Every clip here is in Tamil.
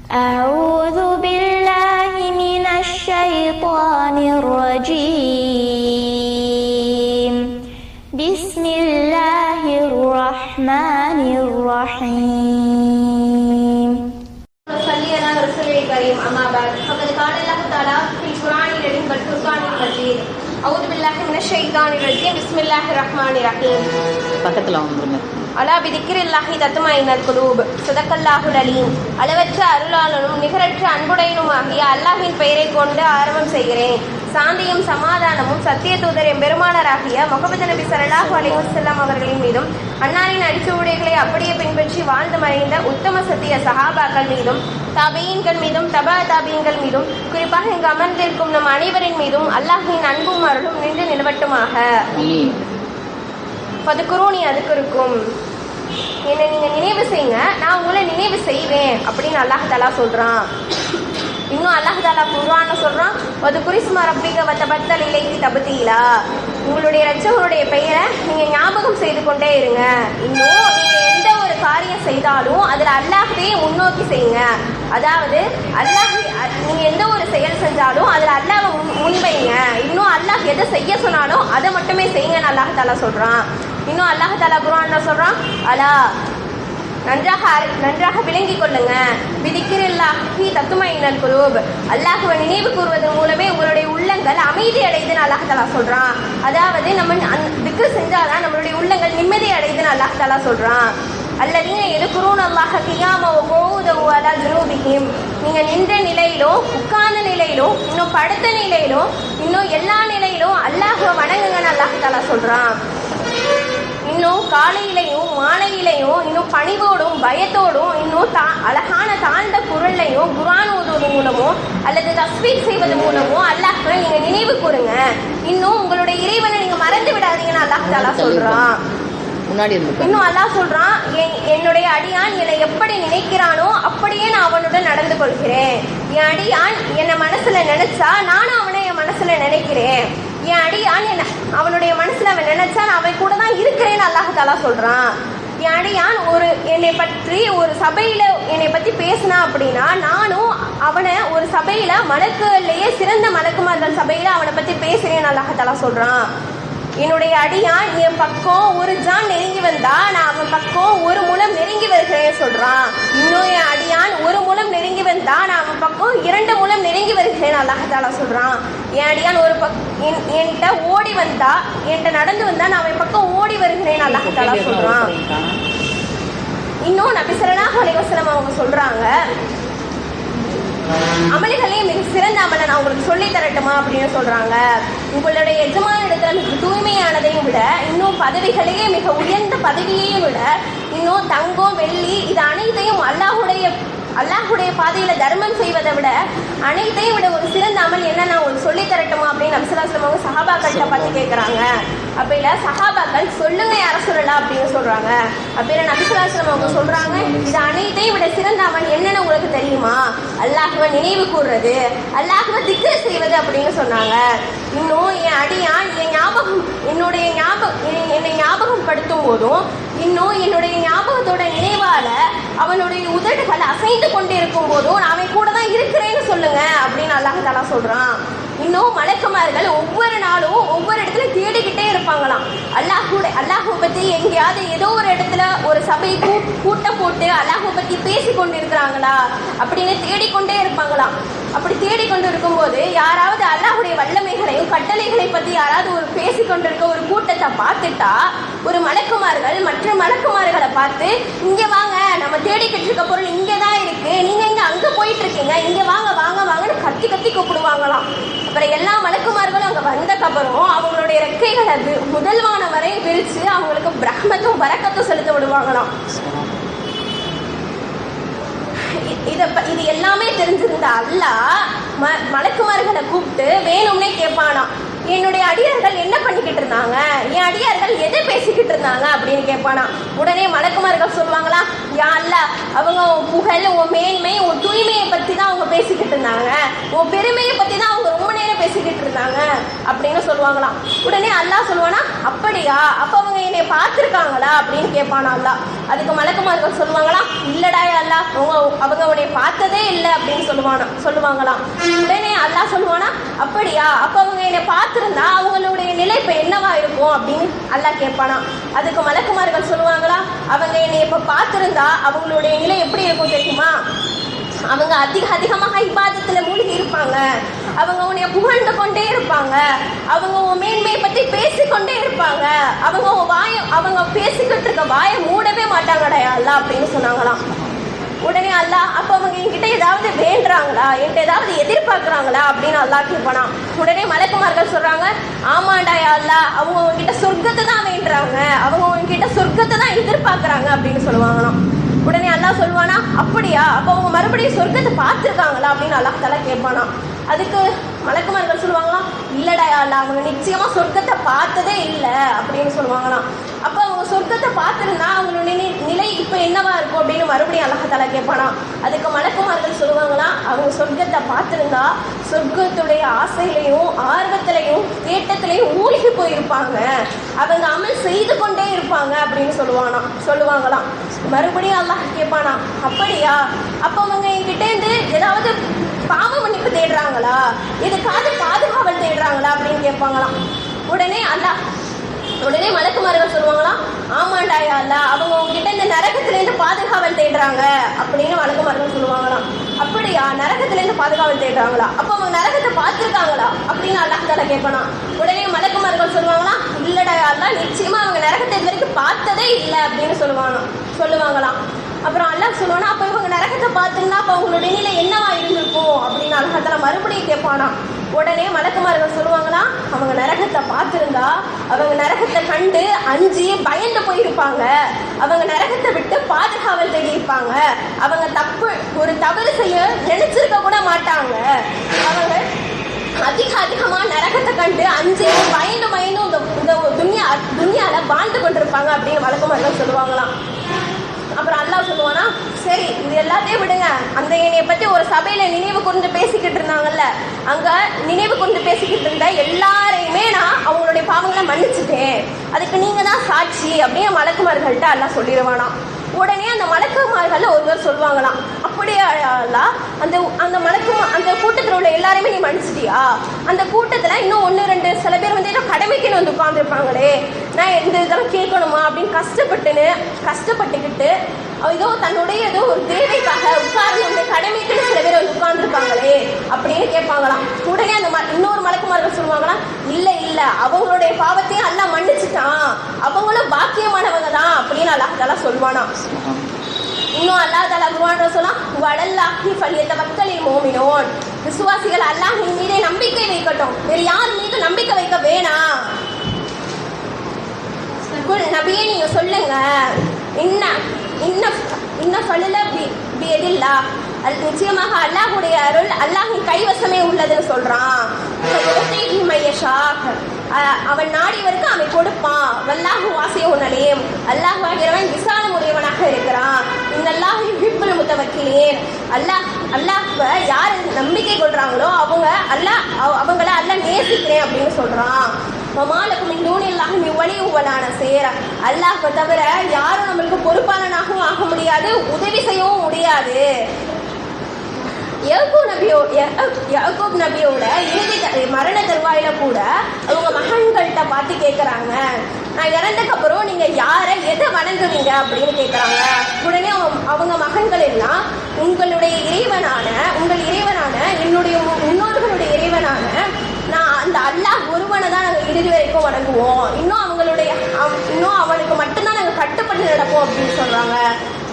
أعوذ بالله من الشيطان الرجيم بسم الله الرحمن الرحيم صلي على رسول الكريم أما بعد فقد قال الله تعالى في القرآن الكريم والفرقان المجيد أعوذ بالله من الشيطان الرجيم بسم الله الرحمن الرحيم அலா பிதிக்ரில்லாஹி தத்மைனல் குலூப் ஸதகல்லாஹுல் அலீம். அளவற்ற அருளாளனும் நிகரற்ற அன்புடையனுமாகிய அல்லாஹ்வின் பெயரை கொண்டு ஆரம்பம் செய்கிறேன். சாந்தியும் சமாதானமும் சத்திய தூதர் எம்பெருமானராகிய முஹம்மது நபி ஸல்லல்லாஹு அலைஹி வஸல்லம் அவர்களின் மீதும் அன்னாரின் அடிச்சுவடுகளை அப்படியே பின்பற்றி வாழ்ந்து மறைந்த உத்தம சத்திய சஹாபாக்கள் மீதும் தாபீன்கள் மீதும் தபா தாபீன்கள் மீதும் குறிப்பாக இங்கு அமர்ந்திருக்கும் நம் அனைவரின் மீதும் அல்லாஹ்வின் அன்பும் அருளும் நின்று நிலவட்டுமாக. பதுக்குறோனி அதுக்கு இருக்கும். என்னை நீங்கள் நினைவு செய்யுங்க, நான் உங்களை நினைவு செய்வேன் அப்படின்னு அல்லாஹ் தாலா சொல்கிறான். இன்னும் அல்லாஹ் தாலா குர்ஆன்ல சொல்கிறான், அது குறிஸ்மா ரப்பிக வத்தபத்தல் இலைக்கு தபத்தீலா. உங்களுடைய இரட்சகருடைய பெயரை நீங்கள் ஞாபகம் செய்து கொண்டே இருங்க. இன்னும் நீங்கள் எந்த ஒரு காரியம் செய்தாலும் அதில் அல்லாஹ்வே முன்னோக்கி செய்யுங்க. அதாவது அல்லாஹ் நீங்கள் எந்த ஒரு செயல் செஞ்சாலும் அதில் அல்லாஹ்வை முன்வைங்க. இன்னும் அல்லாஹ் எதை செய்ய சொன்னாலும் அதை மட்டுமே செய்யுங்கன்னு அல்லாஹ் தாலா சொல்கிறான். இன்னும் அல்லாஹ் தாலா குர்ஆன்ல சொல்றான், அலா நன்றாக விளங்கிக் கொள்ளுங்க, பிதிக்ரில்லாஹி தத்மைனல் குலூப். அல்லாஹ்வை நினைவு கூறுவதன் மூலமே உங்களுடைய உள்ளங்கள் அமைதி அடையுதுன்னு அல்லாஹ் தாலா சொல்றான். அதாவது நம்ம திக்ர் செஞ்சாதான் நம்மளுடைய உள்ளங்கள் நிம்மதி அடையுதுன்னு அல்லாஹ் தாலா சொல்றான். அல்லதீன யذ்குரூன அல்லாஹ கியாமன் வ குஊதன் வ அலா ஜுனூபிஹிம். நீங்க நின்ற நிலையிலும் உட்கார்ந்த நிலையிலும் இன்னும் படுத்த நிலையிலும் இன்னும் எல்லா நிலையிலும் அல்லாஹ்வை வணங்குங்கன்னு அல்லாஹ் தாலா சொல்றான். இன்னும் காலையிலையும் மாலையிலையும் இன்னும் பணிவோடும் பயத்தோடும் இன்னும் அழகான தாழ்ந்த குரல்லையும் குர்ஆன் ஓதுவது மூலமோ அல்லது தஸ்பீஹ் செய்வது மூலமோ அல்லாஹ்வை நீங்க நினைவு கூறுங்க. இன்னும் உங்களுடைய இறைவனை நீங்க மறந்து விடாதீங்கன்னு அல்லாஹ் தாலா சொல்றான். இன்னும் அல்லாஹ் சொல்றான், என்னுடைய அடியான் என்னை எப்படி நினைக்கிறானோ அப்படியே நான் அவனுடன் நடந்து கொள்கிறேன். என் அடியான் என்னை மனசுல நினைச்சா நானும் அவனை என் மனசுல நினைக்கிறேன். என் அடியான் அவனுடைய மனசுல அவன் நினைச்சா நான் அவன் கூட தான் இருக்கிறேன்னு அல்லாஹ் தாலா சொல்றான். என் அடியான் என்னை பற்றி ஒரு சபையில என்னை பத்தி பேசினா அப்படின்னா நானும் அவனை ஒரு சபையில மலக்குலேயே சிறந்த மலக்குமார்கள் சபையில அவனை பத்தி பேசுறேன்னு அல்லாஹ் தாலா சொல்றான். என்னுடைய அடியான் என் பக்கம் ஒரு ஜான் நெருங்கி வந்தா நான் அவன் பக்கம் ஒரு முலம் நெருங்கி வருகிறேன் சொல்றான். இன்னும் என் அடியான் ஒரு முலம் நெருங்கி வந்தா நான் அவன் பக்கம் 2 முலம் நெருங்கி வருகிறேன் அல்லாஹ் தாலா சொல்றான். என் அடியான் ஒரு என்கிட்ட ஓடி வந்தா என்கிட்ட நடந்து வந்தா நான் அவன் பக்கம் ஓடி வருகிறேன் அல்லாஹ் தாலா சொல்றான். இன்னும் நபி ஸல்லல்லாஹு அலைஹி வஸல்லம் அவங்க சொல்றாங்க, அமல்களே மிக சிறந்த அமலை நான் உங்களுக்கு சொல்லி தரட்டுமா அப்படின்னு சொல்றாங்க. உங்களுடைய எஜமான இடத்துல மிக தூய்மையானதையும் விட இன்னும் பதவிகளையே மிக உயர்ந்த பதவியையும் விட இன்னும் தங்கம் வெள்ளி இது அனைத்தையும் அல்லாஹுடைய பாதையில தர்மம் செய்வதை விட அனைத்தையும் விட ஒரு சிறந்த அமல் என்ன நான் உங்களுக்கு சொல்லி தரட்டுமா அப்படின்னு நபி ஸல்லல்லாஹு அலைஹி வஸல்லம் சஹாபாக்கள்கிட்ட பார்த்து கேட்குறாங்க. அப்ப இல்ல சஹாபாக்கள் சொல்லுங்க யார சொல்லலாம் அப்படின்னு சொல்றாங்க. அப்ப இல்ல நபி ஸல்லல்லாஹு அலைஹி வஸல்லம் அவங்க சொல்றாங்க, இது அனைத்தையும் விட சிறந்த அமல் என்னன்னு உங்களுக்கு தெரியுமா? அல்லாஹ்வை நினைவு கூறுறது, அல்லாஹ்வை திக்ர் செய்வது அப்படின்னு சொன்னாங்க. இன்னும் என் அடியான் என்னை ஞாபகம் படுத்தும் போதும் இன்னும் என்னுடைய ஞாபகத்தோட நினைவால அவனுடைய உதடுகள் அசைந்து கொண்டு இருக்கும் போதும் நான் அவன் கூட தான் இருக்கிறேன்னு சொல்லுங்க அப்படின்னு அல்லாஹ் தாலா சொல்றான். இன்னும் மலக்குமார்கள் ஒவ்வொரு நாளும் ஒவ்வொரு இடத்துல தேடிக்கிட்டே இருப்பாங்களாம். அல்லாஹ்வை பத்தி எங்கேயாவது ஏதோ ஒரு இடத்துல ஒரு சபை கூட்டம் போட்டு அல்லாஹ்வை பத்தி பேசி கொண்டு இருக்கிறாங்களா அப்படின்னு தேடிக்கொண்டே இருப்பாங்களாம். அப்படி தேடிக்கொண்டு இருக்கும்போது யாராவது அல்லாஹ்வுடைய வல்லமைகளையும் கட்டளைகளை பத்தி யாராவது ஒரு பேசிக்கொண்டிருக்க ஒரு கூட்டத்தை பார்த்துட்டா ஒரு மலக்குமார்கள் மற்ற மலக்குமார்களை பார்த்து, இங்க வாங்க, நம்ம தேடிக்கிட்டு இருக்க பொருள் இங்கதான் இருக்கு, நீங்க இங்க அங்க போயிட்டு இருக்கீங்க, இங்க வாங்க வாங்க வாங்கன்னு கத்தி கத்தி கூப்பிடுவாங்களாம். அப்புறம் எல்லா மலக்குமார்களும் அங்க வந்தக்கப்புறம் அவங்களுடைய ரெக்கைகளை முதல்வான வரை விரிச்சு அவங்களுக்கு பிரஹ்மத்தும் பரக்கத்தும் செலுத்த விடுவாங்களாம். இது எல்லாமே தெரிஞ்சிருந்த அல்லாஹ் மலக்குமார்களை கூப்பிட்டு வேணும்னே கேட்பானாம், என்னுடைய அடியார்கள் என்ன பண்ணிக்கிட்டு இருந்தாங்க, என் அடியார்கள் எதை பேசிக்கிட்டு இருந்தாங்க அப்படின்னு கேட்பானா. உடனே மலக்குமார்கள் சொல்லுவாங்களா, யா அல்லாஹ் அவங்க உன் புகழ், உன் மேன்மை, உன் தூய்மையை பத்தி தான் அவங்க பேசிக்கிட்டு இருந்தாங்க, உன் பெருமையை பத்தி தான் அவங்க ரொம்ப நேரம் பேசிக்கிட்டு இருந்தாங்க அப்படின்னு சொல்லுவாங்களாம். உடனே அல்லாஹ் சொல்லுவானா, அப்படியா, அப்ப அவங்க என்னை பார்த்துருக்காங்களா அப்படின்னு கேட்பானா அல்லாஹ். அதுக்கு மலக்குமார்கள் சொல்லுவாங்களா, இல்லடா அல்லாஹ், அவங்க உன்னை பார்த்ததே இல்லை அப்படின்னு சொல்லுவாங்களாம். உடனே அல்லாஹ் சொல்லுவானா, அப்படியா, அப்ப அவங்க என்னை பார்த்திருந்தா அவங்களுடைய நிலை இப்ப என்னவா இருக்கும் அப்படின்னு அல்லாஹ் கேட்பானா. அதுக்கு மலக்குமார்கள் சொல்லுவாங்களா, அவங்க என்னை இப்ப பார்த்திருந்தா அவங்களுடைய நிலை எப்படி இருக்கும் தெரியுமா, அவங்க அதிகமாக இபாதத்துல மூழ்கி இருப்பாங்க, அவங்க உன்னைய புகழ்ந்து கொண்டே இருப்பாங்க, அவங்க உன் மேன்மையை பத்தி பேசிக்கொண்டே இருப்பாங்க, அவங்க பேசிக்கிட்டு இருக்க வாயை மூடவே மாட்டாங்கடா அல்லாஹ் அப்படின்னு சொன்னாங்களாம். உடனே அல்லாஹ், அப்ப அவங்க என்கிட்ட ஏதாவது வேண்டுறாங்களா, என்கிட்ட ஏதாவது எதிர்பார்க்குறாங்களா அப்படின்னு அல்லாஹ் கேட்பானா. உடனே மலக்குமார்கள் சொல்றாங்க, ஆமாண்டா அல்லாஹ், அவங்க உங்ககிட்ட சொர்க்கத்தை தான் வேண்டுறாங்க, அவங்க உங்ககிட்ட சொர்க்கத்தை தான் எதிர்பார்க்குறாங்க அப்படின்னு சொல்லுவாங்களாம். உடனே அல்லாஹ் சொல்லுவானா, அப்படியா, அப்போ அவங்க மறுபடியும் சொர்க்கத்தை பார்த்துருக்காங்களா அப்படின்னு அல்லாஹ் தஆலா கேட்பானா. அதுக்கு மலக்குமார்கள் சொல்லுவாங்களாம், இல்லடா அல்லாஹ், அவங்க நிச்சயமா சொர்க்கத்தை பார்த்ததே இல்லை அப்படின்னு சொல்லுவாங்களாம். அப்போ அவங்க சொர்க்கத்தை பார்த்துருந்தா அவங்களுடைய நிலை இப்போ என்னவா இருக்கும் அப்படின்னு மறுபடியும் அல்லாஹ் தஆலா கேட்பானா. அதுக்கு மலக்குமார்கள் சொல்லுவாங்களாம், அவங்க சொர்க்கத்தை பார்த்துருந்தா சொர்க்கத்துடைய ஆசையிலையும் ஆர்வத்திலையும் தேட்டத்திலையும் மூழ்கி போயிருப்பாங்க, அவங்க அமல் செய்து கொண்டே இருப்பாங்க அப்படின்னு சொல்லுவாங்களாம். மறுபடியும் அல்லாஹ் கேட்பானா, அப்படியா, அப்போ அவங்க என்கிட்ட இருந்து ஏதாவது பாவ மன்னிப்பு தேடுறாங்களா, இதுக்காக பாதுகாவல் தேடுறாங்களா அப்படின்னு கேட்பாங்களாம். உடனே மலக்குமார்கள் சொல்லுவாங்களாம், ஆமாண்டா அல்லாஹ், அவங்க உங்ககிட்ட இந்த நரகத்திலேருந்து பாதுகாவல் தேடுறாங்க அப்படின்னு மலக்குமார்கள் சொல்லுவாங்களாம். அப்படியா, நரகத்திலேருந்து பாதுகாவல் தேடுறாங்களா, அப்போ அவங்க நரகத்தை பார்த்துருக்காங்களா அப்படின்னு அல்லாஹ் தஆலா கேட்பானா. உடனே மலக்குமார்கள் சொல்லுவாங்களாம், இல்லடா அல்லாஹ், நிச்சயமா அவங்க நரகத்தை இது வரைக்கும் பார்த்ததே இல்லை அப்படின்னு சொல்லுவாங்களாம். அப்புறம் அல்லாஹ் சொல்லுவானா, அப்போ இவங்க நரகத்தை பார்த்துருந்தா அப்போ அவங்களுடைய நிலை என்னவா இருந்திருக்கும் அப்படின்னு அல்லாஹ் தஆலா மறுபடியும் கேட்பானா. உடனே மலக்குமார்கள் சொல்லுவாங்கன்னா, அவங்க நரகத்தை பார்த்துருந்தா அவங்க நரகத்தை கண்டு அஞ்சு பயந்து போயிருப்பாங்க, அவங்க நரகத்தை விட்டு பாதுகாவல் தேடியிருப்பாங்க, அவங்க ஒரு தவறு செய்ய நினைச்சிருக்க கூட மாட்டாங்க, அவங்க அதிகமா நரகத்தை கண்டு அஞ்சு பயந்து இந்த துன்யால வாழ்ந்து கொண்டிருப்பாங்க அப்படின்னு மலக்குமார்கள் சொல்லுவாங்களாம். அப்புறம் அல்லாஹ் சொல்லுவானா, சரி இது எல்லாத்தையும் விடுங்க, அந்த என்னைய பத்தி ஒரு சபையில நினைவு கூர்ந்து பேசிக்கிட்டு இருந்தாங்கல்ல, அங்க நினைவு கூர்ந்து பேசிக்கிட்டு இருந்த எல்லாரையுமே நான் அவங்களுடைய பாவங்களை மன்னிச்சுட்டேன், அதுக்கு நீங்க தான் சாட்சி அப்படின்னு மலக்குமார்கள்ட்ட அல்லாஹ் சொல்லிடுவானா. உடனே அந்த மலக்குமார்கள் ஒருவர் சொல்லுவாங்களாம், அப்படியே அல்லாஹ், அந்த கூட்டத்தில் உள்ள எல்லாருமே நீ மன்னிச்சிட்டியா, அந்த கூட்டத்துல இன்னும் 1-2 சில பேர் வந்து ஏதோ கடமைக்குன்னு வந்து உட்காந்துருப்பாங்களே, நான் இந்த இதெல்லாம் கேட்கணுமா அப்படின்னு கஷ்டப்பட்டுக்கிட்டு ஏதோ தன்னுடைய ஏதோ ஒரு தேவைக்காக உட்கார்ந்து கடமைக்குன்னு சில பேர் வந்து உட்கார்ந்துருப்பாங்களே அப்படின்னு கேட்பாங்களாம். உடனே அந்த இன்னொரு மலக்குமார்கள் சொல்லுவாங்களாம், இல்ல அவங்களுடைய பாவத்தையும் அல்லாஹ் மன்னிச்சுட்டான், அவங்களும் பாக்கியமானவங்க தான் அப்படின்னு அல்லாஹ் தஆலா சொல்வானா. இன்னும் அல்லாஹ் தஆலா குர்ஆன்ல சொல்லா, வலல்லாஹி ஃபல்யதவக்கலில் முஃமினூன், விசுவாசிகள் அல்லாஹ்வின் மீது நம்பிக்கை வைக்கட்டும், வேற யார் மீது நம்பிக்கை வைக்க வேணாம். நபியே நீங்க சொல்லுங்க, நிச்சயமாக அல்லாஹுடைய அருள் அல்லாஹின் கைவசமே உள்ளதுன்னு சொல்றான். அவன் நாடியவருக்கு அவன் கொடுப்பான். வல்லாஹு வாசியஹுன் அலீம், அல்லாஹ் ஆகிறவன் விசாலம் உடையவனாக இருக்கிறான். இன்னல்லாஹு யுஹிப்புல் முத்தவக்கிலீன், அல்லாஹ்வை யார் நம்பிக்கை கொள்றாங்களோ அவங்கள அல்லாஹ் நேசிக்கிறேன் அப்படின்னு சொல்றான். அல்லாஹ்வை தவிர யாரும் நம்மளுக்கு பொறுப்பாளனாகவும் ஆக முடியாது, உதவி செய்யவும் முடியாது. யாக்கூப் நபியோட இறுதி மரண தருவாயில கூட அவங்க மகன்கள்கிட்ட பார்த்து கேட்குறாங்க, நான் இறந்ததுக்கு அப்புறம் நீங்க யாரை எதை வணங்குவீங்க அப்படின்னு கேட்குறாங்க. உடனே அவங்க மகன்கள் எல்லாம் உங்கள் இறைவனான என்னுடைய முன்னோர்களுடைய இறைவனான நான் அந்த அல்லாஹ் ஒருவனை தான் நாங்கள் இறுதி வரைக்கும் வணங்குவோம், இன்னும் அவனுக்கு மட்டும்தான் நாங்கள் கட்டுப்பட்டு நடப்போம் அப்படின்னு சொல்றாங்க.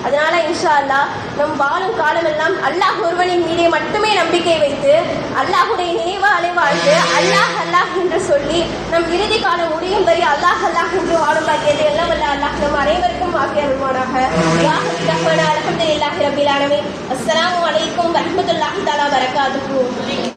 அதனால இன்ஷா அல்லாஹ் நம் வாழும் காலம் எல்லாம் அல்லாஹ் ஒருவனின் மீதே மட்டுமே நம்பிக்கை வைத்து அல்லாஹுடைய நினைவாலே வாழ்ந்து அல்லாஹ் என்று சொல்லி நம் இறுதி காலம் முடியும் வரை அல்லாஹ் என்று வாழும் பாக்கியதை எல்லாம் வல்ல அல்லாஹ் நம் அனைவருக்கும் ஆக்கி அருள்வானாக. அல்ஹம்துலில்லாஹி ரப்பில் ஆலமீன். அஸ்ஸலாமு அலைக்கும் வரஹ்மத்துல்லாஹி தஆலா வபரகாத்துஹு.